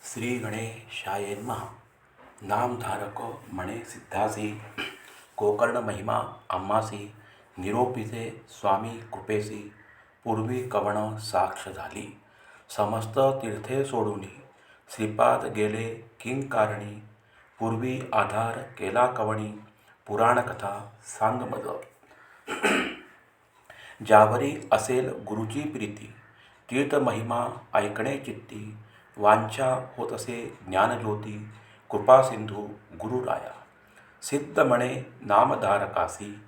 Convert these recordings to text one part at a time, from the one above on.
श्री गणेशाय नमः. नामधारक म्हणे सिद्धासी, गोकर्ण महिमा आम्हासी, निरोपिते स्वामी कृपेसी, पूर्वी कवण साक्ष झाली. समस्त तीर्थे सोडूनी श्रीपाद गेले किंकारणी, पूर्वी आधार केला कवणी, पुराणकथा सांग मज. ज्यावरी असेल गुरुची प्रीती, तीर्थ महिमा ऐकणे चित्ती, वांछा होत असे ज्ञानज्योती, कृपा सिंधू गुरुराया. सिद्ध म्हणे नामधारकासी,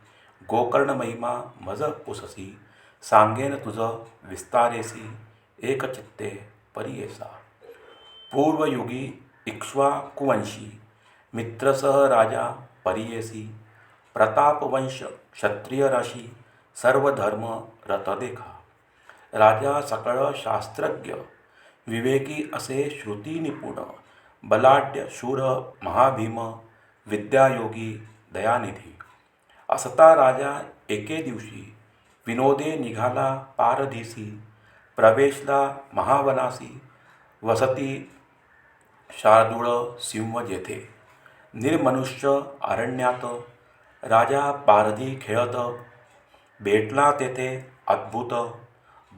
गोकर्ण महिमा मज पुससी, सांगेन तुझ विस्तारेसी, एकचित्ते परियेसा. पूर्वयुगी इक्ष्वाकुवंशी, मित्रसह राजा परियेसी, प्रतापवंश क्षत्रिय राशी, सर्व धर्म रत देखा. राजा सकळ शास्त्रज्ञ, विवेकी असे श्रुती निपुण, बलाढ्य शूर महाभीम, विद्यायोगी दयानिधी. असता राजा एके दिवशी, विनोदे निघाला पारधीसी, प्रवेशला महावनासी, वसती शार्दूळ सिंह जेथे. निर्मनुष्य अरण्यात राजा पारधी खेळत, भेटला तेथे अद्भुत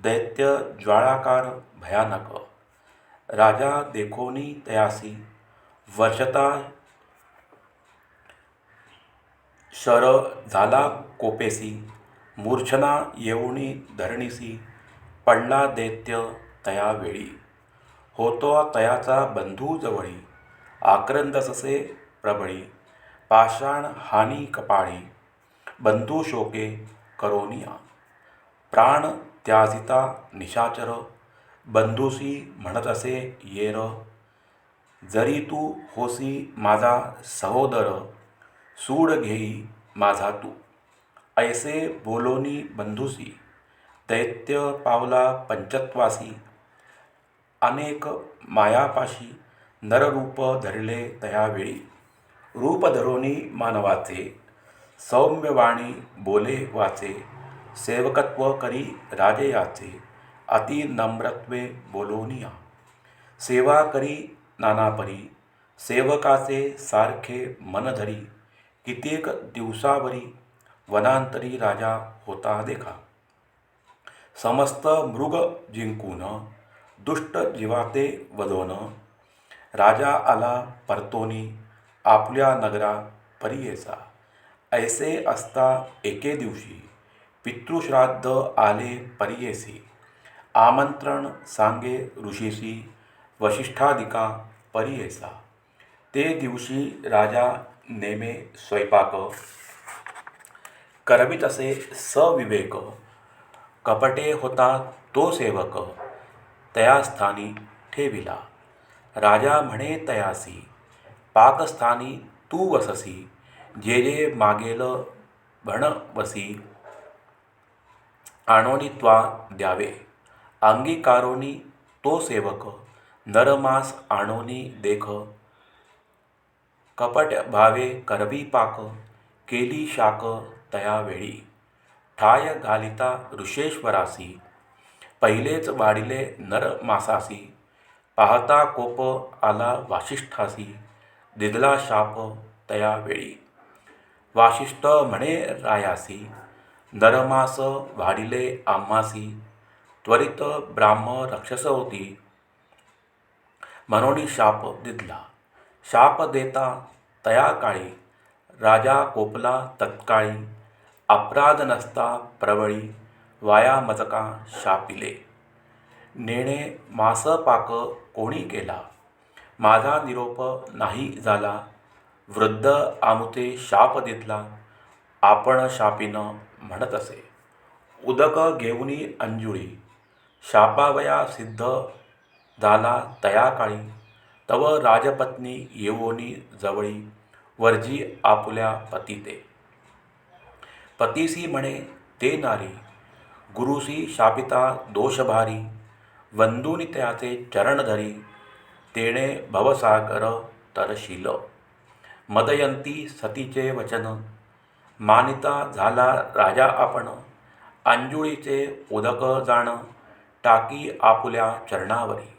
दैत्य ज्वाळाकार भयानक. राजा देखोनी तयासी, वर्षता शर झाला कोपेसी, मूर्छना येऊनी धरणीसी, पडला दैत्य तयावेळी. होतो तयाचा बंधू जवळी, आक्रंदससे प्रबळी, पाषाण हानी कपाळी, बंधू शोके करोनिया. प्राण त्याजिता निशाचर, बंधूसी म्हणत असे येर, जरी तू होसी माझा सहोदर, सूड घेई माझा तू. ऐसे बोलोनी बंधूसी, दैत्य पावला पंचत्वासी, अनेक मायापाशी, नररूप धरले तयावेळी. रूप धरोनी मानवाचे, सौम्यवाणी बोले वाचे, सेवकत्व करी राजयाचे, अति नम्रत्वे बोलोनिया. सेवा करी नानापरी, सेवकाचे सारखे मन धरी, कित्येक दिवसावरी, वनांतरी राजा होता देखा. समस्त मृग जिंकून, दुष्ट जीवाते वधोन, राजा आला परतोनी, आपल्या नगरा परियेसा. ऐसे असता एके दिवशी, पितृश्राद्ध आले परियेसी, आमंत्रण सांगे ऋषीसी, वसिष्ठादिका परियेसा. ते दिवशी राजा नेमे स्वयंपाक, करवित असे सविवेक, कपटे होता तो सेवक, तयास्थानी ठेविला. राजा म्हणे तयासी, पाकस्थानी तू वससी, जे जे मागेल भणवसी, आणोनी त्वा द्यावे. अंगीकारोनी तो सेवक, नरमास आणोनी देख, कपट भावे करवी पाक, केली शाक तयावेळी. ठाय घालिता ऋषेश्वरासी, पहिलेच वाढिले नर मासासी, पाहता कोप आला वासिष्ठासी, दिदला शाप तयावेळी. वासिष्ठ म्हणे रायासी, नरमास वाढिले आम्हासी, त्वरित ब्राह्म राक्षस होती, म्हणून शाप दिदला. शाप देता तया काळी, राजा कोपला तत्काळी, अपराध नसता प्रबळी, वाया मजका शापिले. नेणे मास पाक कोणी केला, माझा निरोप नाही झाला, वृद्ध आमुते शाप दिदला, आपण शापिन म्हणत असे. उदक घेऊनी अंजुळी, शापावया सिद्ध झाला तया काळी, तव राजपत्नी येवोनी जवळी, वर्जी आपुल्या पतिते. पतीसी म्हणे ते नारी, गुरुसी शापिता दोषभारी, वंदुनी त्याचे चरण धरी, तेणे भवसागर तरशील. मदयंती सतीचे वचन, मानिता झाला राजा आपण, अंजुळीचे उदक जाण, टाकी आपुल्या चरणावरी.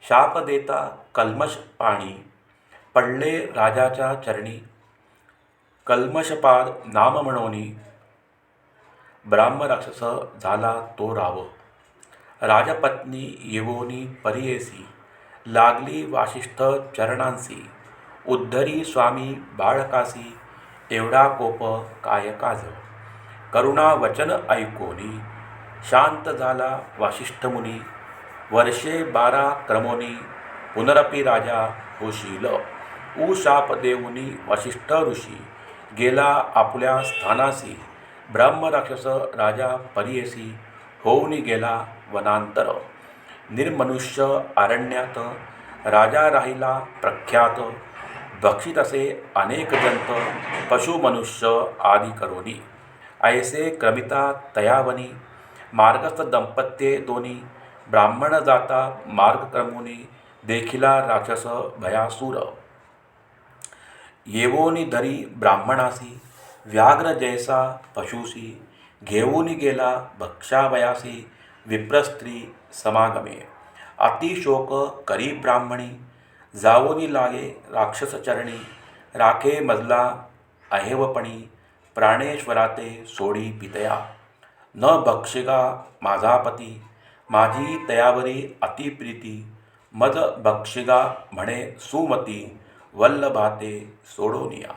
शाप देता कल्मश पाणी, पडले राजाच्या चरणी. कल्मषपाद नाम म्हणोनी, ब्राह्मराक्षस झाला तो राव. राजपत्नी येवोनी परियेसी, लागली वासिष्ठ चरणांसी. उद्धरी स्वामी बाळकासी, एवढा कोप काय काज. करुणा वचन ऐकोनी, शांत झाला वासिष्ठ मुनी. वर्षे 12 क्रमोनी, पुनरपी राजा होशील. शाप देऊनी वसिष्ठ ऋषी, गेला आपुल्या स्थानासी. ब्रह्मराक्षस राजा परियेसी, होऊनी गेला वनांतर. निर्मनुष्य अरण्यात, राजा राहिला प्रख्यात. भक्षित असे अनेक जंत, पशुमनुष्य आदी करोनी. ऐसे क्रमिता तयावनी, मार्गस्थ दंपत्ये दोनी. ब्राह्मण जाता मार्गक्रमुनी, देखिला राक्षस भयासूर. येवोनी धरी ब्राह्मणासी, व्याघ्र जैसा पशुसी. घेऊनी गेला भक्षावयासी, विप्रस्त्री समागमे. अतिशोक करी ब्राह्मणी, जावोनी लागे राक्षसचरणी. राखे मजला अहेवपणी, प्राणेश्वराते सोडी पितया. न भक्षिगा माझा पती, माझी तयावरी अतिप्रीती. मज भक्षिगा म्हणे सुमती, वल्लभाते सोडोनिया.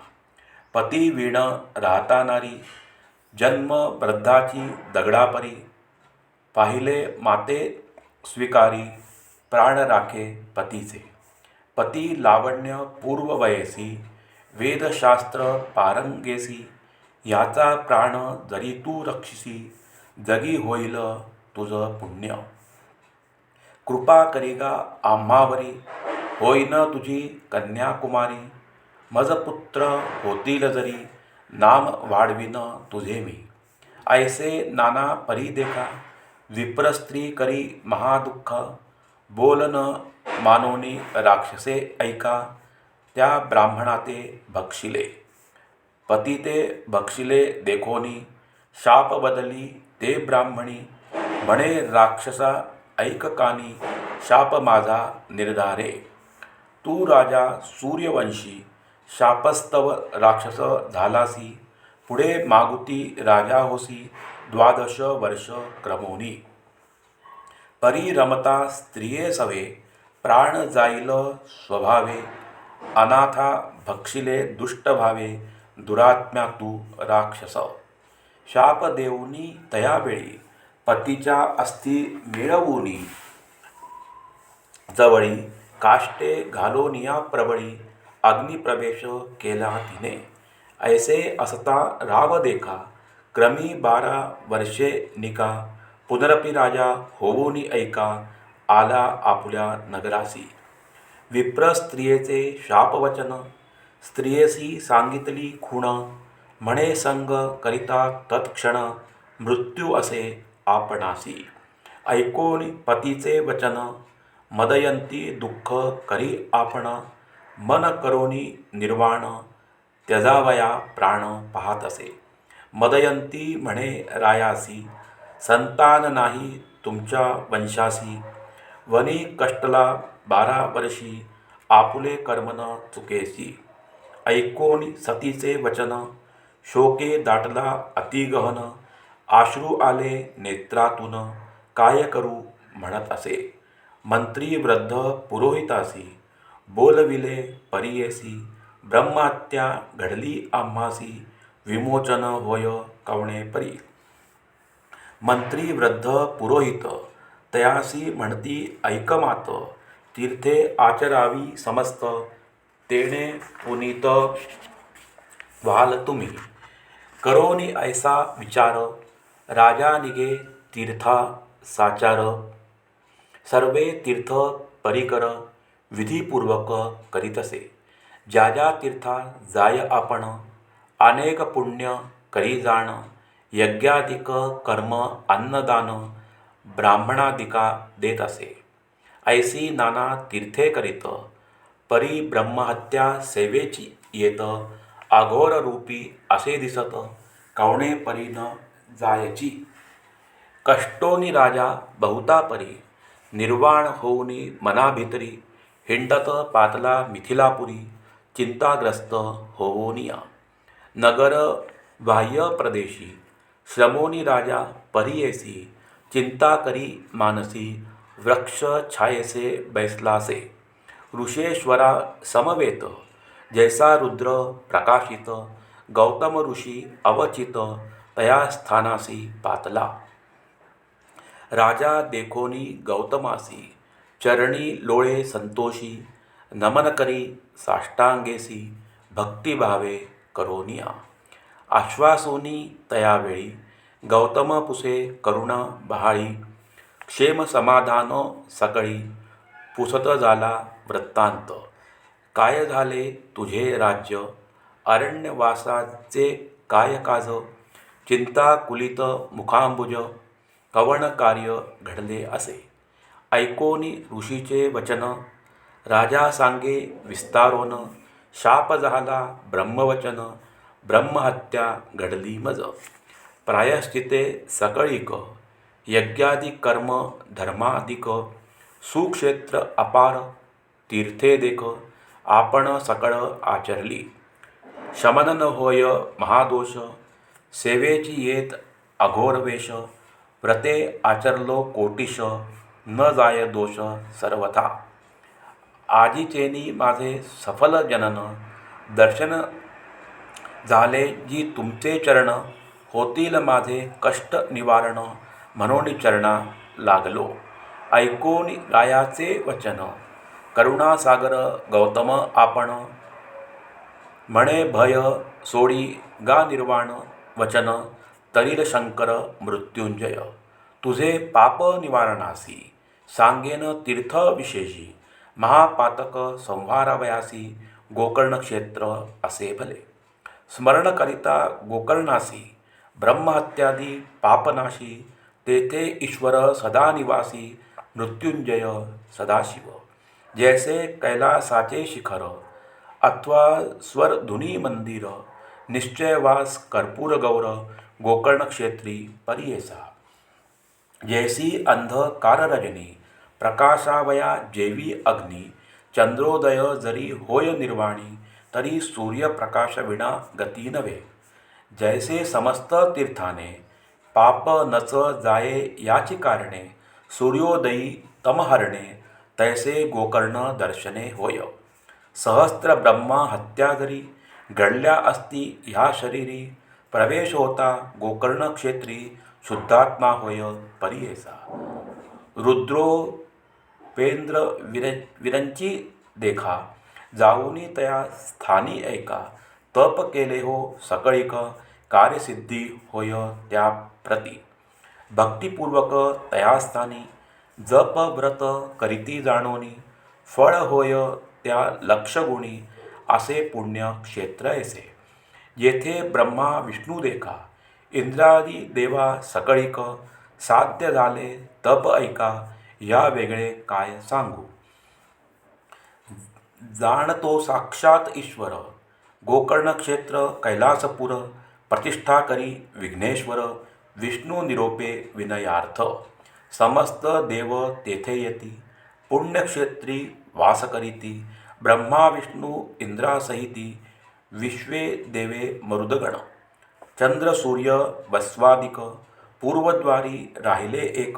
पती वीण राहता नारी, जन्म वृद्धाची दगडापरी. पाहिले माते स्वीकारी, प्राण राखे पतीचे. पती लावण्य पूर्व वयसी, वेदशास्त्र पारंगेसी. याचा प्राण जरी तू रक्षिसी, जगी होईल तुझ पुण्य. कृपा करिगा आम्हावरी, होईन तुझी कन्याकुमारी. मज पुत्र होतील जरी, नाम वाढविन तुझे मी. ऐसे नाना परी देखा, विप्रस्त्री करी महादुःख. बोलन मानोनी राक्षसे ऐका, त्या ब्राह्मणाते भक्षिले. पती ते भक्षिले देखोनी, शाप बदली ते ब्राह्मणी. म्हणे राक्षसा ऐक कानी, शाप माझा निर्धारे. तू राजा सूर्यवंशी, शापस्तव राक्षस झालासी. पुढे मागुती राजा होसी, 12 वर्ष क्रमोनी. परी रमता स्त्रिये सवे, प्राण जाईल स्वभावे. अनाथा भक्षिले दुष्ट भावे, दुरात्म्या तू राक्षस. शाप देऊनी तयावेळी, पतीच्या अस्थी मिळवूनी. जवळी काष्टे घालोनिया प्रबळी, अग्निप्रवेश केला तिने. ऐसे असता राव देखा, क्रमी 12 वर्षे निका. पुनरपी राजा होऊनी ऐका, आला आपुल्या नगरासी. विप्र स्त्रियेचे शापवचन, स्त्रियेसी सांगितली खूण. म्हणे संग करिता तत्क्षण, मृत्यू असे आपणासी. ऐकोनी पतीचे वचन, मदयंती दुःख करी आपण. मन करोनी निर्वाण, त्यजावया प्राण पाहत असे. मदयंती म्हणे रायासी, संतान नाही तुमच्या वंशासी. वनी कष्टला 12 वर्षी, आपुले कर्मन चुकेसी. ऐकोनी सतीचे वचन, शोके दाटला अतिगहन. अश्रू आले नेत्रातून, काय करू म्हणत असे. मंत्री वृद्ध पुरोहितासी, बोलविले परियेसी. ब्रह्महत्या घडली आम्हासी, विमोचन होय कवणे परी. मंत्री वृद्ध पुरोहित, तयासी म्हणती ऐकमात. तीर्थे आचरावी समस्त, तेणे पुनीत व्हाल तुम्ही. करोनी ऐसा विचार, राजा निगे तीर्था साचार. सर्वे तीर्थ परिकर, विधीपूर्वक करीतसे. ज्या ज्या तीर्था जाय आपण, अनेक पुण्य करी जाण. यज्ञाधिक कर्म अन्नदान, ब्राह्मणादिका देत असे. ऐसी नाना तीर्थे करीत, परी ब्रह्महत्या सेवेची येत. अघोर रूपी असे दिसत, कवणे परी न जायची. कष्टोनी राजा बहुता परी, निर्वाण होऊनी मना भितरी हिंडत पातला मिथिलापुरी चिंताग्रस्त होवोनिया नगर बाह्य प्रदेशी श्रमोनी राजा परियेसी चिंता करी मानसी वृक्ष छायेसे बैसलासे ऋषेश्वरा समवेत जैसा रुद्र प्रकाशित गौतम ऋषी अवचित तया स्थानासी पातला राजा देखोनी गौतमासी चरणी लोळे संतोषी नमन करी साष्टांगेसी भक्तिभावे करोनिया आश्वासोनी तयावेळी गौतम पुसे करुणा बहाळी क्षेम समाधान सकळी पुसत झाला वृत्तांत काय झाले तुझे राज्य अरण्यवासाचे काय काज चिंता कुलित मुखांबुज कवण कार्य घडले असे ऐकोनी ऋषीचे वचन राजा सांगे विस्तारोन शाप झाला ब्रह्मवचन ब्रह्महत्या घडली मज प्रायश्चिते सकळिक यज्ञादि कर्म धर्मादिक सुक्षेत्र अपार तीर्थे देख आपण सकळ आचरली शमन न होय महादोष सेवेची येत अघोर वेश व्रते आचरलो कोटीश न जाय दोष सर्वथा आजीचेनी माझे सफल जनन दर्शन झाले जी तुमचे चरण होतील माझे कष्ट निवारण म्हणून चरणा लागलो ऐकून रायाचे वचन करुणासागर गौतम आपण म्हणे भय सोडी गा निर्वाण वचन तरील शंकर मृत्युंजय तुझे पाप निवारणासी सांगेन तीर्थ विशेषी महापातक संहारावयासी गोकर्ण क्षेत्र असे भले स्मरण करिता गोकर्णासी ब्रह्महत्यादी पापनाशी तेथे ईश्वर सदा निवासी मृत्युंजय सदाशिव जैसे कैलासाचे शिखर अथवा स्वरधुनी मंदिर निश्चयवास कर्पूर गौर गोकर्ण क्षेत्री परियेसा जैसी अंधकार रजनी प्रकाशावया जेवी अग्नी चंद्रोदय जरी होय निर्वाणी तरी सूर्यप्रकाश विना गती नव्हे जैसे समस्त तीर्थाने पाप नच जाये याची कारणे सूर्योदयी तमहरणे तैसे गोकर्ण दर्शने होय सहस्त्र ब्रह्मा हत्या जरी घडल्या असती ह्या शरीरी प्रवेश होता गोकर्ण क्षेत्री शुद्धात्मा होय परियेसा रुद्रोपेंद्र विरंची देखा जाऊनी तया स्थानी ऐका तप केले हो सकळिक कार्यसिद्धी होय त्या प्रती भक्तिपूर्वक तया स्थानी जप व्रत करीती जाणोनी फळ होय त्या लक्षगुणी असे पुण्य क्षेत्र ऐसे येथे ब्रह्मा विष्णू देखा इंद्रादी देवा सकळिक साध्य झाले तप ऐका या वेगळे काय सांगू जाणतो साक्षात ईश्वर गोकर्ण क्षेत्र कैलासपुर प्रतिष्ठा करी विघ्नेश्वर विष्णू निरोपे विनयार्थ समस्त देव तेथे येती पुण्यक्षेत्री वास करीती ब्रह्मा विष्णू इंद्रासहिती विश्वे देवे मरुदगण चंद्र सूर्य वस्वादिक पूर्वद्वारी राहिले एक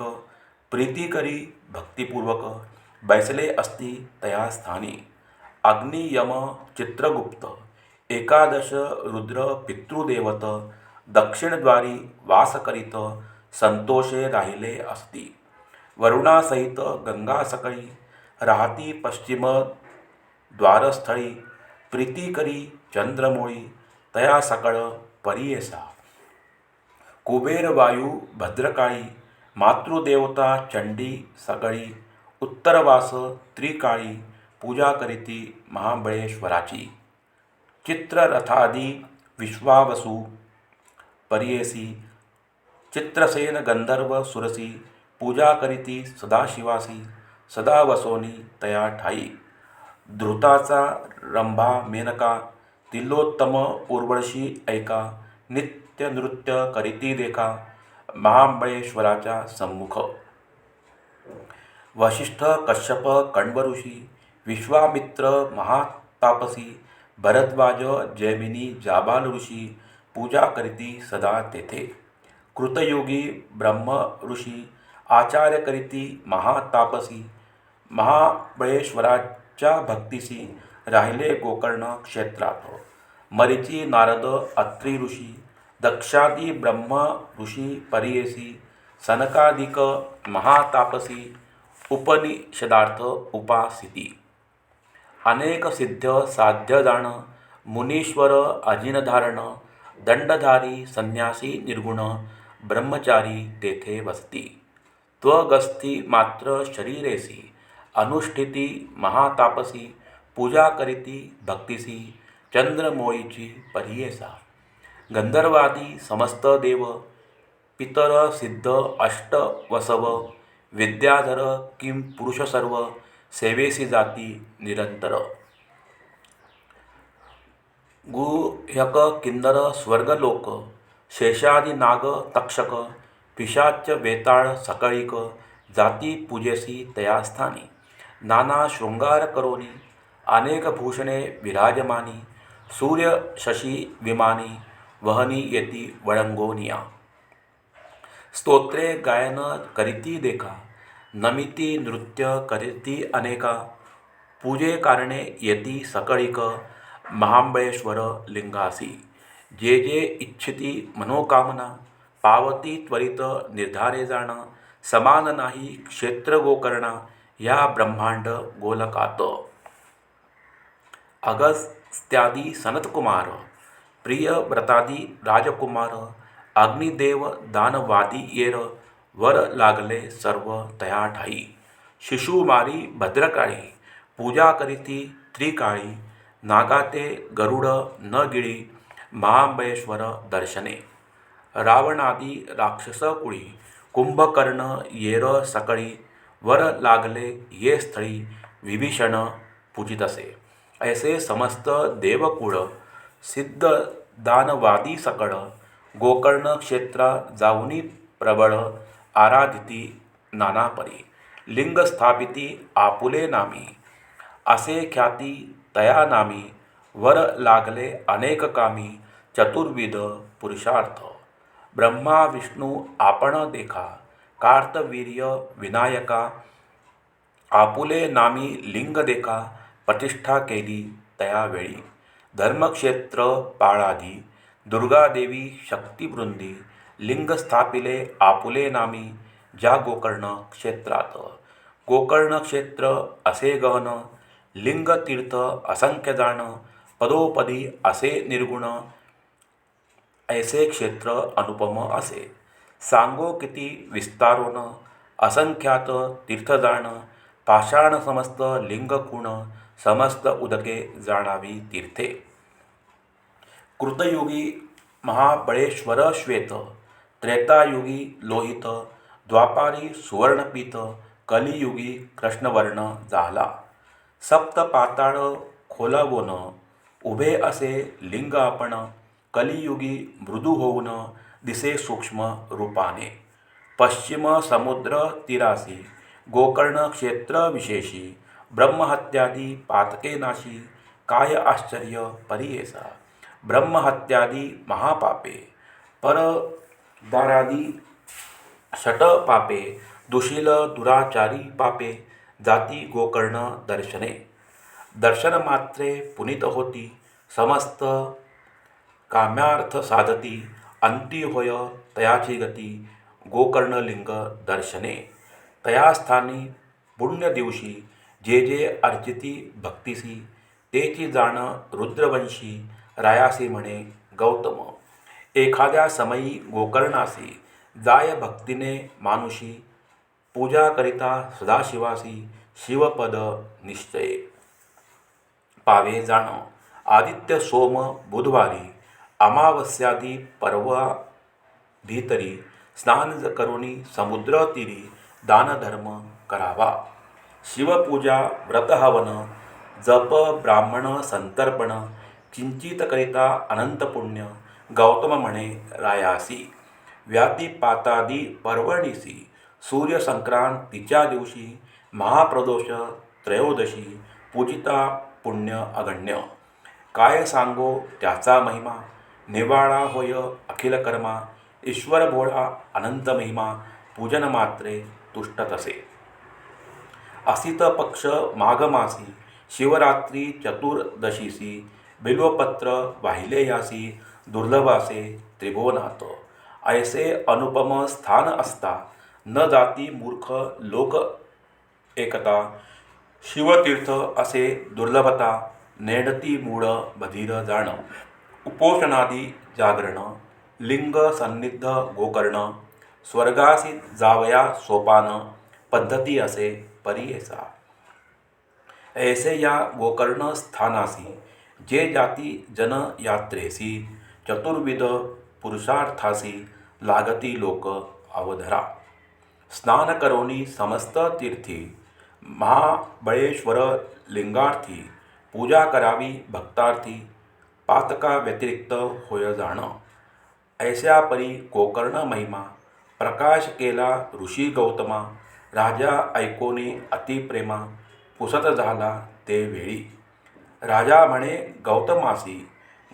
प्रीती करी भक्तिपूर्वक बैसले असती तया स्थानी अग्नि यम चित्रगुप्त एकादश रुद्र पितृदेवत दक्षिणद्वारी वास करीत संतोषे राहिले असती वरुणासहित गंगा सकळी राहती पश्चिम द्वारस्थळी प्रीती करी चंद्रमोळी तया सकळ परियेसा कुबेर वायू भद्रकाळी मातृदेवता चंडी सकळी उत्तरवास त्रिकाळी पूजा करीती महाबळेश्वराची चित्ररथादी विश्वावसु परियेसी चित्रसेन गंधर्व सुरसी पूजा करीती सदाशिवासी सदा वसोनी तया ठाई धृताचा रंभा मेनका तिलोत्तम उर्वशी ऐका नित्य नृत्य करीती देखा महाबळेश्वराच्या सम्मुख वशिष्ठ कश्यप कण्व ऋषी विश्वामित्र महातापसी भरद्वाज जैमिनी जाबाल ऋषी पूजा करीती सदा तेथे. कृतयोगी ब्रह्म ऋषी आचार्य करीती महातापसी महाबळेश्वराच्या भक्तीसी राहिले गोकर्ण क्षेत्रात. मरीची नारद अत्री ऋषी दक्षादी ब्रह्म ऋषी परियेसी सनकादिक महातापसी उपनिषदार्थ उपासिती. अनेक सिद्ध साध्य जाण मुनीश्वर अजिनधारण दंडधारी संन्यासी निर्गुण ब्रह्मचारी तेथे वसती. त्वगस्थी मात्र शरीरेसी अनुष्ठिती महातापसी पूजा करीती भक्तिसी चंद्रमोळीची परियेसा. गंधर्वादी समस्त देव पितर सिद्ध अष्ट वसव विद्याधर किम पुरुष सर्व सेवेसी जाती निरंतर. गुह्यक किन्नर स्वर्गलोक शेषादी नाग तक्षक पिशाच वेताळ सकळिक जाती पूजेसी तया स्थानी. नाना शृंगार करोनी अनेक भूषणे विराजमानी सूर्य शशी विमानी वहनी येती वळंगोनिया. स्तोत्रे गायन करीती देखा नमिती नृत्य करीती अनेका पूजे कारणे येती सकळिक महाबळेश्वर लिंगासी. जे जे इच्छिती मनोकामना पावती त्वरित निर्धारे जाण समान नाही क्षेत्र गोकर्णा या ब्रह्मांड गोलकात. अगस्त्यादी सनतकुमार प्रियव्रतादी राजकुमार अग्निदेव दानवादी येर वर लागले सर्व तया ठाई. शिशुमारी भद्रकाळी पूजा करीती त्रिकाळी नागाते गरुड न गिळी महाबळेश्वर दर्शने. रावणादी राक्षसकुळी कुंभकर्ण येर सकळी वर लागले ये स्थळी विभीषण पूजितसे. ऐसे समस्त देवकुळ सिद्ध दानवादी सकळ गोकर्ण क्षेत्रा जाऊनी प्रबळ आराधिती नानापरी. लिंग स्थापिती आपुले नामी असे ख्याती तया नामी वर लागले अनेक कामी चतुर्विध पुरुषार्थ. ब्रह्मा विष्णू आपण देखा कार्तवीर्य विनायका आपुले नामी लिंग देखा प्रतिष्ठा केली तयावेळी. धर्मक्षेत्र पाळाधी दुर्गादेवी शक्तिवृंदी लिंग स्थापिले आपुले नामी ज्या गोकर्ण क्षेत्रात. गोकर्ण क्षेत्र असे गहन लिंग तीर्थ असंख्य जाण पदोपदी असे निर्गुण ऐसे क्षेत्र अनुपम असे. सांगो किती विस्तारोन असंख्यात तीर्थजाण पाषाण समस्त लिंग कुण समस्त उदके जाणावी तीर्थे. कृतयुगी महाबळेश्वर श्वेत त्रेतायुगी लोहित द्वापारी सुवर्णपीत कलियुगी कृष्णवर्ण झाला. सप्त पाताळ खोलावून उभे असे लिंग आपण कलियुगी मृदू होऊन दिसे सूक्ष्म रूपाने. पश्चिम समुद्र तीरासी गोकर्ण क्षेत्र विशेषी ब्रह्महत्यादी पातके नाशी काय आश्चर्य परियेसा. ब्रह्महत्यादी महापापे परदारादी षट पापे दुशील दुराचारी पापे जाती गोकर्ण दर्शने. दर्शनमात्रे पुनीत होती समस्त काम्यार्थ साधती अंती होय तयाची गती गोकर्णलिंग दर्शने. तया स्थानी पुण्य दिवशी जे जे अर्चिती भक्तिसी तेची जाण रुद्रवंशी रायासी म्हणे गौतम. एखाद्या समयी गोकर्णासी जाय भक्तीने मानुषी पूजा करिता सदाशिवासी शिवपद निश्चये. पावे जाण आदित्य सोम बुधवारी अमावस्यादी पर्वा भीतरी स्नान करुणी समुद्र तीरी दानधर्म करावा. शिवपूजा व्रतहवन जप ब्राह्मण संतर्पण किंचित करिता अनंत पुण्य गौतम म्हणे रायासी. व्यातिपातादी पर्वणीसी सूर्यसंक्रांतीच्या दिवशी महाप्रदोष त्रयोदशी पूजिता पुण्य अगण्य. काय सांगो त्याचा महिमा, निवाळा होय अखिल कर्मा. ईश्वर भोळा अनंत महिमा, पूजन मात्रे तुष्ट तसे. असित पक्ष माघ मासी, शिवरात्री चतुर्दशीसी. बिल्वपत्र वाहिले यासी, दुर्लभासे त्रिभुवनात. ऐसे अनुपम स्थान असता, न जाती मूर्ख लोक एकता. शिवतीर्थ असे दुर्लभता, नेणती मूळ बधीर जाण. उपोषणादी जागरण, लिंग सन्निध गोकर्ण. स्वर्गासी जावया सोपान, पद्धती असे परियेसा. ऐसे या गोकर्ण स्थानासी, जे जाती जन यात्रेसी. चतुर्विध पुरुषार्थासी, लागती लोक अवधरा. स्नान करोनी समस्त तीर्थी, महाबळेश्वर लिंगार्थी. पूजा करावी भक्तार्थी, पातका व्यतिरिक्त होय जाण. ऐस्या परी गोकर्ण महिमा, प्रकाश केला ऋषी गौतमा. राजा ऐकोनी अतिप्रेमा, पुसत झाला ते वेळी. राजा म्हणे गौतमासी,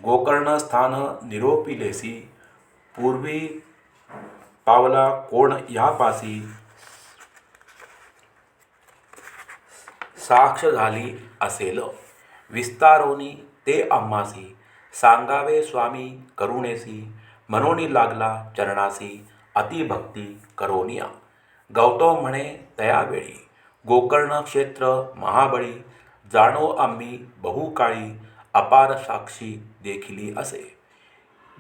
गोकर्ण स्थान निरोपिलेसी. पूर्वी पावला कोण यापासी, साक्ष झाली असेल. विस्तारोनी ते आम्हासी, सांगावे स्वामी करुणेसी. म्हणून लागला चरणासी, अतिभक्ती करोनिया. गौतम म्हणे तयावेळी, गोकर्ण क्षेत्र महाबळी. जाणो आम्ही बहुकाळी, अपार साक्षी देखिली असे.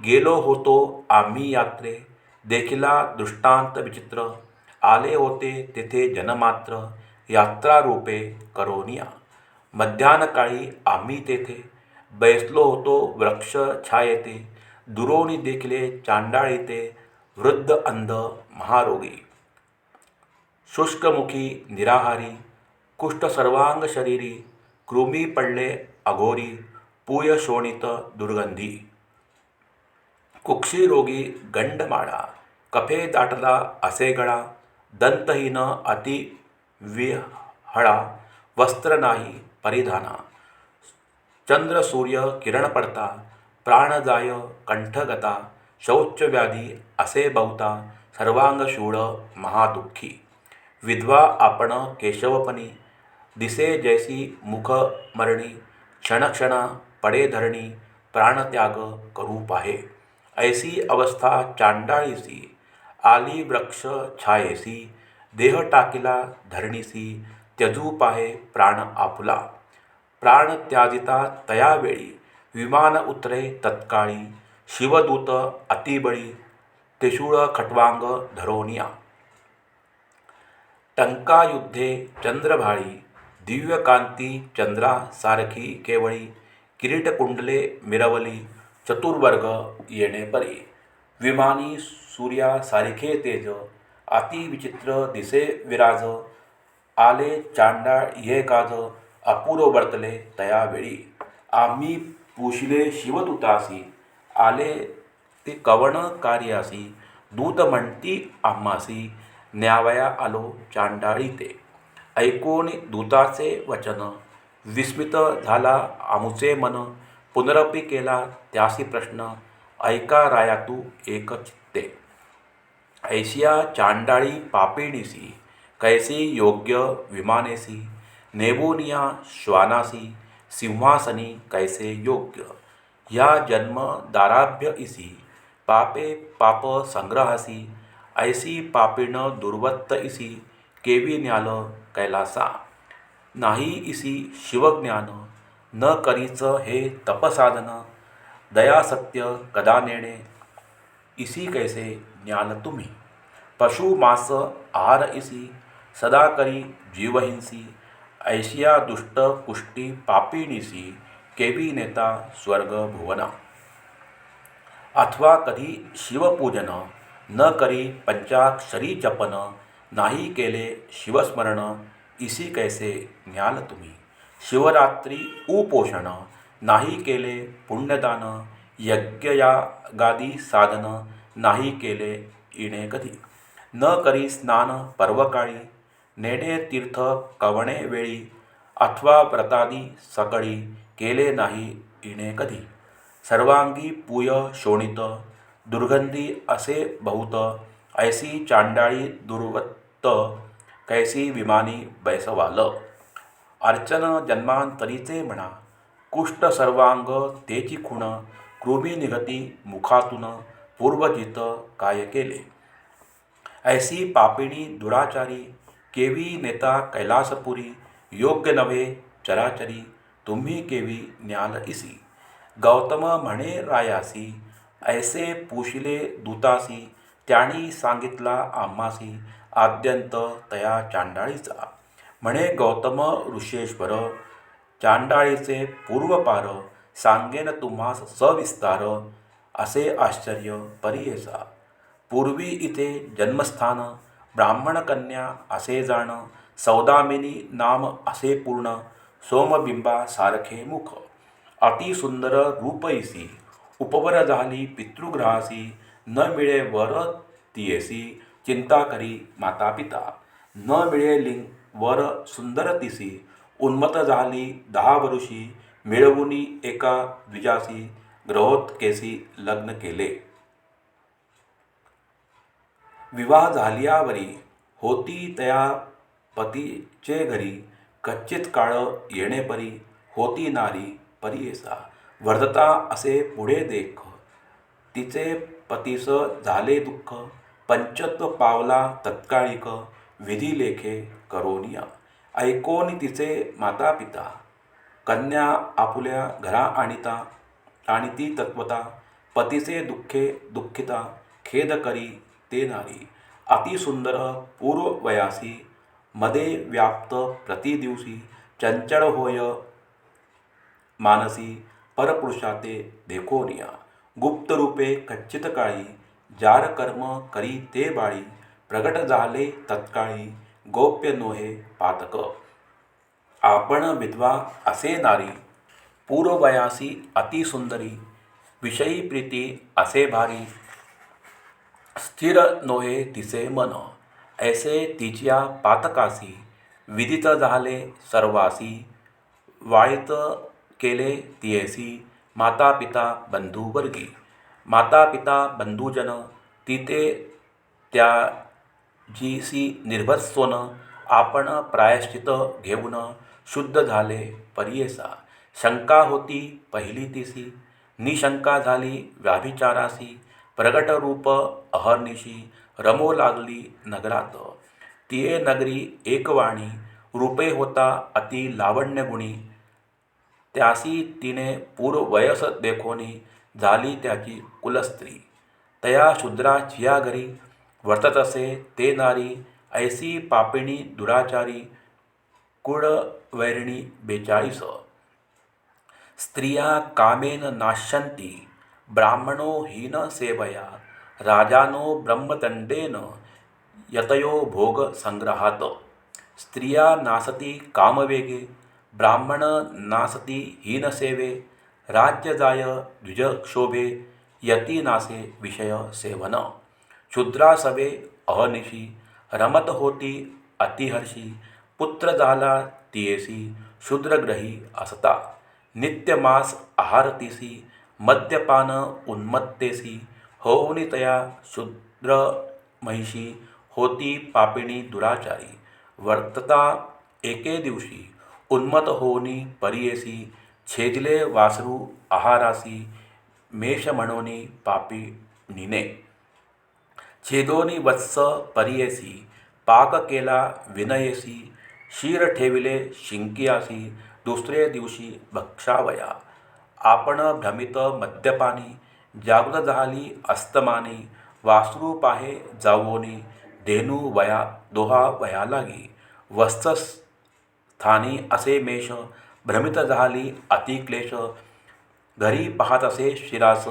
गेलो होतो आम्ही यात्रे, देखिला दृष्टांत विचित्र. आले होते तेथे जनमात्र, यात्रारूपे करोनिया. मध्यान्हकाळी आम्ही तेथे, बैसलो होतो वृक्ष छायेते. दुरोणी देखिले चांडाळी ते, वृद्ध अंध महारोगी. शुष्कमुखी निराहारी, कुष्ठ सर्वांग शरीरी. कृमी पडले अघोरी, पूय शोणित दुर्गंधी. कुक्षी रोगी गंडमाळा, कफे दाटला असे गळा. दंतहीन अति विहळा, वस्त्र नाही परिधाना. चंद्र सूर्य किरण पडता, प्राण जाय कंठगता. शौचव्याधी असे बहुता, सर्वांग शूळ महादुःखी. विधवा आपण केशवपणी, दिसे जैसी मुख मरणी. क्षणक्षण पडे धरणी, प्राणत्याग करू पाहे. ऐसी अवस्था चांडाळीसी, आली वृक्ष छायेसी. देह टाकिला धरणीसी, त्यजू पाहे प्राण आपुला. प्राण त्याजिता तयावेळी, विमान उतरे तत्काळी. शिवदूत अतिबळी, त्रिशूळ खट्वांग धरोनिया. टंकायुद्धे चंद्रभाळी, दिव्यकांती चंद्रा सारखी केवळी. किरीटकुंडले मिरवली, चतुर्वर्ग येणे परी. विमानी सूर्या सारखे तेज, अति विचित्र दिसे विराज. आले चांडाळ ये काज, अपूर्व वर्तले तयावेळी. आम्ही पुशिले शिवदूतासी, आले ते कवण कार्यासी. दूत म्हणती आम्हासी, न्यावया आलो चांडाळी ते. ऐकून दूताचे वचन, विस्मित झाला आमुचे मन. पुनरपी केला त्यासी प्रश्न, ऐका राया तू एक चित्ते. ऐशिया चांडाळी पापिणीसी, कैसी योग्य विमानेसी. नेबोनिया श्वानासी, सिंहासनी कैसे योग्य. ह्या जन्म दाराभ्य इसी, पापे पाप संग्रहासी. ऐसी पापिण दुर्वत्त इसी, केवी न्याल कैलासा. नाही इसी शिवज्ञान, न करीच हे तपसाधन. दया सत्य कदा नेणे, इसी कैसे न्याल तुम्ही. पशु मांस आहार इसी, सदा करी जीवहिंसी. ऐशिया दुष्ट कुष्टी पापिणीसी, केवी नेता स्वर्ग भुवना. अथवा कधी शिवपूजन, न करी पंचाक्षरी जपन. नाही केले शिवस्मरण, इसी कैसे न्याल तुम्ही. शिवरात्री उपोषण, नाही केले पुण्यदान. यज्ञयागादी साधन, नाही केले इणे कधी. न करी स्नान पर्वकाळी, नेणे तीर्थ कवणे वेळी, अथवा व्रतादी सकळी, केले नाही इणे कधी. सर्वांगी पूय शोणित, दुर्गंधी असे बहुत, ऐसी चांडाळी दुर्वत्त, कैसी विमानी बैसवाल. अर्चन जन्मांतरीचे म्हणा, कुष्ठ सर्वांग तेची खुण, कृमी निघती मुखातून, पूर्वजित काय केले. ऐसी पापिणी दुराचारी, केवी नेता कैलासपुरी, योग्य नव्हे चराचरी, तुम्ही केवी न्याल इसी. गौतम म्हणे रायासी, ऐसे पूशिले दूतासी, त्याणी सांगितला आम्हासी, आद्यंत तया चांडाळीचा. म्हणे गौतम ऋषेश्वर, चांडाळीचे पूर्वपार, सांगेन तुम्हास सविस्तार, असे आश्चर्य परियेसा. पूर्वी इथे जन्मस्थान, ब्राह्मण कन्या असे जाण, सौदामिनी नाम असे पूर्ण, सोमबिंबा सारखे मुख, अति सुंदर रूपईसी, उपवर झाली पितृग्रहासी, न मिळे वर तियेसी, चिंता करी माता पिता, न मिळे लिंग वर सुंदर तिसी, उन्मत झाली 10 वरुषी, मिळवुनी एका द्विजासी, ग्रहोत्केसी लग्न केले. विवाह झाल्यावरी, होती तया पतीचे घरी, कच्चित काळ येणे परी, होती नारी परियेसा. वर्धता असे पुढे देख, तिचे पतीस झाले दुःख, पंचत्व पावला तत्काळिक, विधी लेखे करोनिया. ऐकोनी तिचे माता पिता, कन्या आपुल्या घरा आणिता, आणि ती तत्वता, पतीचे दुःखे दुःखिता, खेद करी ते नारी. अतिसुंदर पूर्ववयासी, मदे व्याप्त प्रतिदिवसी, चंचळ होय मानसी, परपुरुषाते देखोनिया. गुप्त रूपे कच्चित काळी, जार कर्म करी ते बाळी, प्रगट झाले तत्काळी, गोप्य नोहे पातक. आपण विधवा असे नारी, पूर्ववयासी अतिसुंदरी, विषयी प्रीती असे भारी, स्थिर नोहे तिचे मन, ऐसे तिच्या पातकासी, विदित झाले सर्वासी, वाळीत केले तियेसी, माता पिता बंधू वर्गी. माता पिता बंधुजन, तिथे त्याजीसी निर्भत्सोन, आपण प्रायश्चित घेऊन, शुद्ध झाले परियेसा. शंका होती पहिली तिसी, निशंका झाली व्याभिचारासी, प्रगट रूप अहर्निशी, रमो लागली नगरात. तिये नगरी एकवाणी, रूपे होता अति लावण्यगुणी, त्यासी तिने पूर्ववयस देखोनी, झाली त्याची कुलस्त्री. तया शूद्रा जिया घरी, वर्ततसे ते नारी, ऐसी पापिणी दुराचारी, कुळवैरिणी 42. स्त्रिया कामेन नाश्यन्ति, ब्राह्मणो हीन सेवया, राजानो ब्रह्मदंडेन, यतयो भोग संग्रहात. स्त्रिया नासती कामवेगे, ब्राह्मण नासती हीनसेवे, राज्य जाय द्विजक्षोभे, यती नासे विषय सेवन. शूद्रा सवे अहनिशी, रमत होती अतिहर्षी, पुत्र झाला तियेसी, शूद्रग्रही असता. नित्य मास आहारतीसी, मद्यपान उन्मत्तेसी, होऊनी तया शूद्र महिषी, होती पापिणी दुराचारी. वर्तता एके दिवशी, उन्मत होऊनी परियेसी, छेदिले वासरू आहारासी, मेष म्हणोनी पापिणीने. छेदोनी वत्स परियेसी, पाक केला विनयेसी, शीर ठेविले शिंकियासी, दुसरे दिवशी भक्षावया. आपण भ्रमित मद्यपानी, जागृत झाली अस्तमानी, वासरू पाहे जावोनी, धेनू वया दोहा वया लागी. वत्सस्थानी असे मेष, भ्रमित झाली अतिक्लेश, घरी पाहत असे शिरास,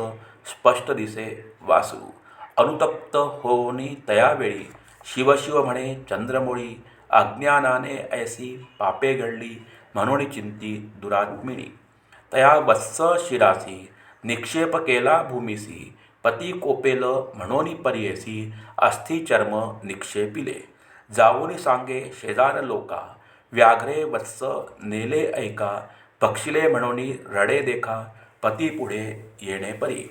स्पष्ट दिसे वासरू. अनुतप्त होऊनी तयावेळी, शिवशिव म्हणे चंद्रमोळी, अज्ञानाने ऐसी पापे घडली, म्हणून चिंती दुरात्मिणी. तया वत्स शिरासी, निक्षेप केला भूमिसी, पती कोपेल म्हणोनी परियेसी, अस्थिचर्म निक्षेपिले. जाऊनी सांगे शेजार लोका, व्याघ्रे वत्स नेले ऐका, पक्षिले म्हणून रडे देखा, पती पुढे येणे परी.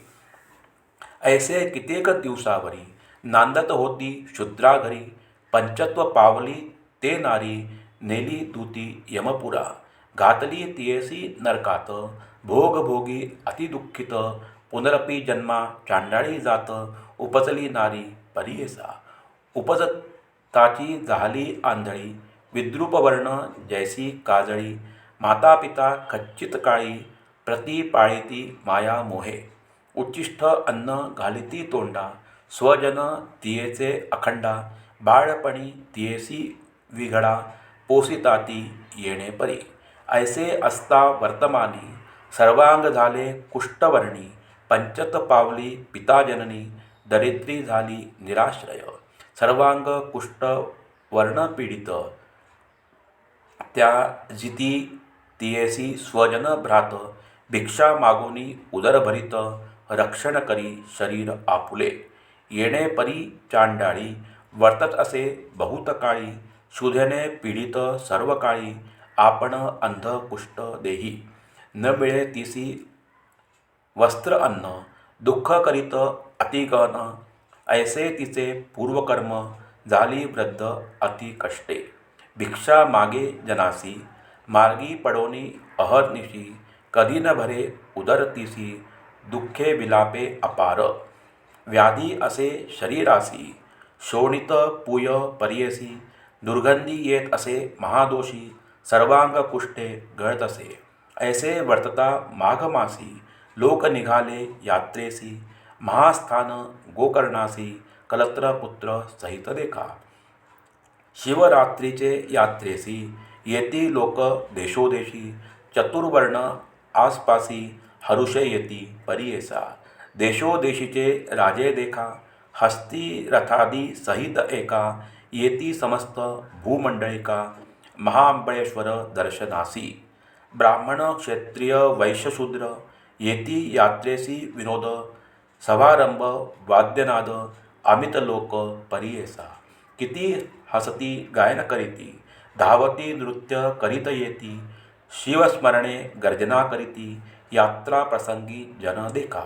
ऐसे कित्येक दिवसावरी नांदत होती शुद्रा घरी, पंचत्व पावली ते नारी, नेली दूती यमपुरा. घातली तियेसी नरकात, भोग भोगी अतिदुःखित, पुनरपी जन्मा चांडाळी जात, उपजली नारी परियेसा. उपजताची झाली आंधळी, विद्रूपवर्ण जैसी काजळी, माता पिता खच्चित काळी, प्रति पाळीती माया मोहे. उच्चिष्ट अन्न घालिती तोंडा, स्वजन तियेचे अखंडा, बाळपणी तियेसी विघडा, पोसिताती येणे परी. ऐसे असता वर्तमानी, सर्वांग झाले कुष्ठवर्णी, पंचत पावली पिताजननी, दरिद्री झाली निराश्रय. सर्वांग कुष्ठ वर्णपीडित, त्या जिती तियेसी स्वजन भ्रात, भिक्षा मागुनी उदरभरित, रक्षण करी शरीर आपुले. येणे परी चांडाळी, वर्तत असे बहुत काळी, क्षुधेने पीडित सर्व काळी, आपण अंध कुष्ठ देही. न मिळे तिसी वस्त्र अन्न, दुःख करीत अतिगहन, ऐसे तिचे पूर्वकर्म, झाली वृद्ध अति कष्टे. भिक्षा मागे जनासी, मार्गी पडोनी अहर्निशी, कधी न भरे उदर तिसी, दुःखे विलापे अपार. व्याधी असे शरीरासी, शोणित पूय परियसी, दुर्गंधी येत असे महादोषी, सर्वांग कुष्ठे गळत असे. ऐसे वर्तता माघ मासी, लोक निघाले यात्रेसी, महास्थान गोकर्णासी, कलत्र पुत्र सहित देखा. शिवरात्रीचे यात्रेसी, येती लोक देशोदेशी, चतुर्वर्ण आसपासी, हरुषे येती परियेसा. देशोदेशीचे राजे देखा, हस्ती रथादी सहित एका, येती समस्त भूमंडळिका, महाबळेश्वर दर्शनासी. ब्राह्मण क्षत्रिय वैश्यशूद्र, येती यात्रेसी विनोद, समारंभ वाद्यनाद, अमित लोक परियेसा. किती हसती गायन करीती, धावती नृत्य करीत येती, शिवस्मरणे गर्जना करीती, यात्रा प्रसंगी जन देखा.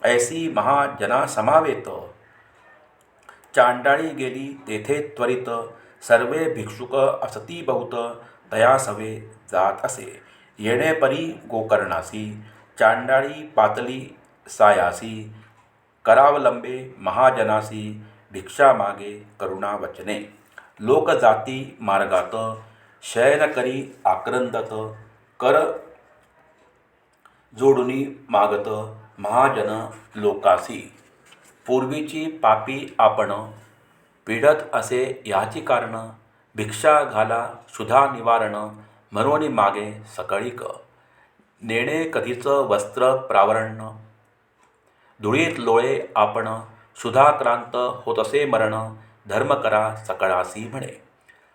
ऐसी महाजना समावेत, चांडाळी गेली तेथे त्वरित, सर्वे भिक्षुक असती बहुत, तया सवे जात असे. येणे परी गोकर्णासी, चांडाळी पातली सायासी, करावलंबे महाजनासी, भिक्षा मागे करुणा वचने. लोक जाती मार्गात, शयन करी आक्रंदत, कर जोडुनी मागत महाजन लोकासी. पूर्वीची पापी आपण, पीडत असे याची कारण, भिक्षा घाला क्षुधा निवारण, म्हणून मागे सकळीक. नेणे कधीच वस्त्र प्रावरण, धुळीत लोळे आपण, क्षुधाक्रांत होतसे मरण, धर्म करा सकळासी म्हणे.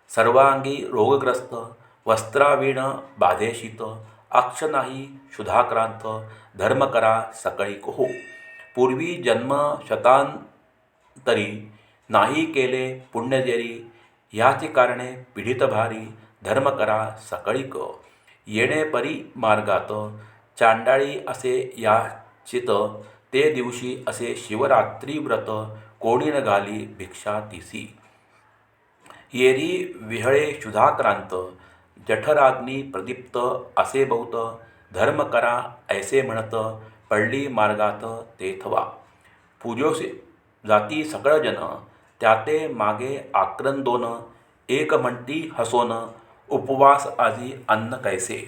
सर्वांगी रोगग्रस्त, वस्त्रावीण बाधे शीत, अक्ष नाही क्षुधाक्रांत, धर्म करा सकळीक हो. पूर्वी जन्म शतांतरी, नाही केले पुण्यजेरी, ह्याची कारणे पीडित भारी, धर्म करा सकळीक. येणे परी मार्गात, चांडाळी असे याचित, ते दिवशी असे शिवरात्री व्रत, कोणी न घाली भिक्षा तिसी. येरी विहळे क्षुधाक्रांत, जठराग्नी प्रदीप्त असे बहुत, धर्म करा ऐसे म्हणत, पडली मार्गात तेथवा. पूजोसी जाती सकळ जन, त्याते मागे आक्रंदोन, एक म्हणती हसोन, उपवास आजी अन्न कैसे.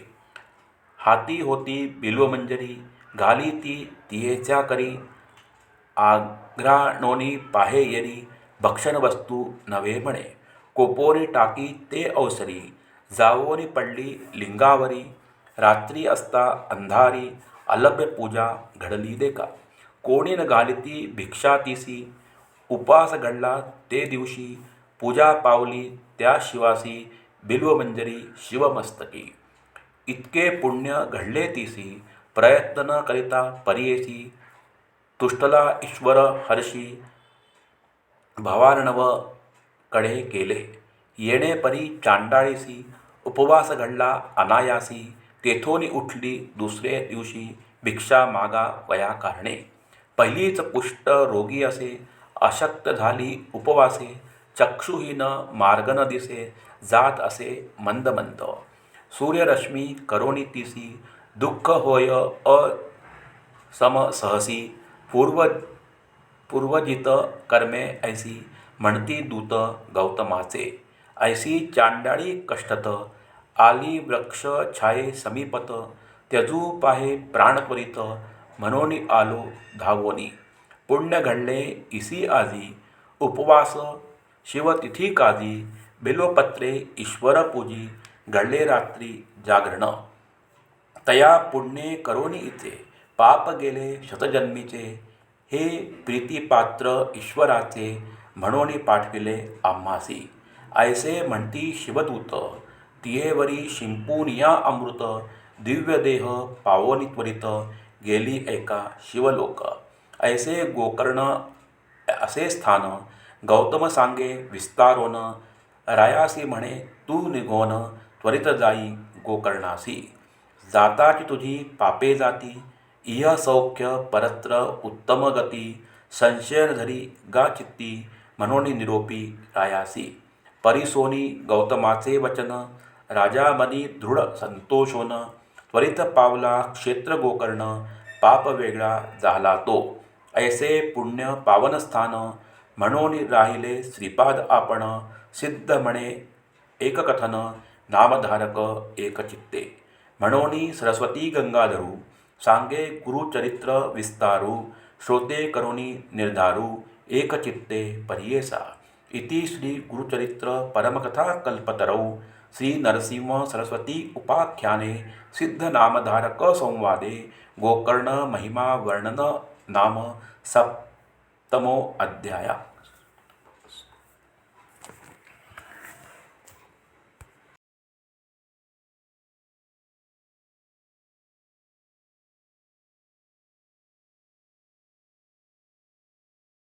हाती होती बिल्वमंजरी, घाली ती तियेच्या करी, आघ्राणोनी पाहे येरी, भक्षण वस्तू नव्हे म्हणे. कोपोरी टाकी ते अवसरी, जावोनी पडली लिंगावरी, रात्री असता अंधारी, अलभ्य पूजा घडली देखा. कोणी न घालिती भिक्षा तिसी, उपास घडला ते दिवशी, पूजा पावली त्या शिवासी, बिल्वमंजरी शिवमस्तकी. इतके पुण्य घडले तिसी, प्रयत्न न करिता परियेसी, तुष्टला ईश्वर हर्षी, भवार्णव कडे केले. येणे परी चांडाळीसी उपवास घडला अनायासी तेथोनी उठली दुसरे दिवशी भिक्षा मागा वया कारणे पहिलीच कुष्ठ रोगी असे अशक्त झाली उपवासे चक्षुहीन मार्ग न दिसे जात असे मंद मंद सूर्यरश्मी करोनी तिसी दुःख होय असमसहसी पूर्वजित कर्मे ऐसी म्हणती दूत गौतमाचे ऐसी चांडाळी कष्टत आली वृक्ष छाये समीपत त्यजू पाहे प्राणत्वरित म्हणून आलो धावोनी पुण्य घडले इसी आजी उपवास शिवतिथी काजी बिल्वपत्रे ईश्वर पूजी घडले रात्री जागरण तया पुण्ये करोनी इथे पाप गेले शतजन्मीचे हे प्रीतिपात्र ईश्वराचे म्हणून पाठविले आम्हासी ऐसे म्हणती शिवदूत तियेवरी शिंपून या अमृत दिव्य देह पावोनी त्वरित गेली एका शिवलोक ऐसे गोकर्ण असे स्थान गौतम सांगे विस्तारोन रायासी म्हणे तू निघोन त्वरित जाई गोकर्णासी जाताची तुझी पापे जाती इह सौख्य परत्र उत्तम गती संशय धरी गा चित्ती म्हणून निरोपी रायासी परिसोनी गौतमाचे वचन राजामनी दृढ संतोषोन त्वरित पावला क्षेत्र गोकर्ण पाप वेगळा झाला तो ऐसे पुण्य पावनस्थान म्हणून राहिले श्रीपाद आपण सिद्ध म्हणे एककथन नामधारक एकचित्ते म्हणून सरस्वती गंगाधरू सांगे गुरुचरित्र विस्तारू श्रोते करुणी निर्धारू एकचित्ते परियेसा इति श्री गुरुचरित्र परमकथा कल्पतरौ श्री नरसिंह सरस्वती उपाख्याने सिद्ध नामधारक संवादे गोकर्ण महिमा वर्णन नाम सप्तमो अध्याय।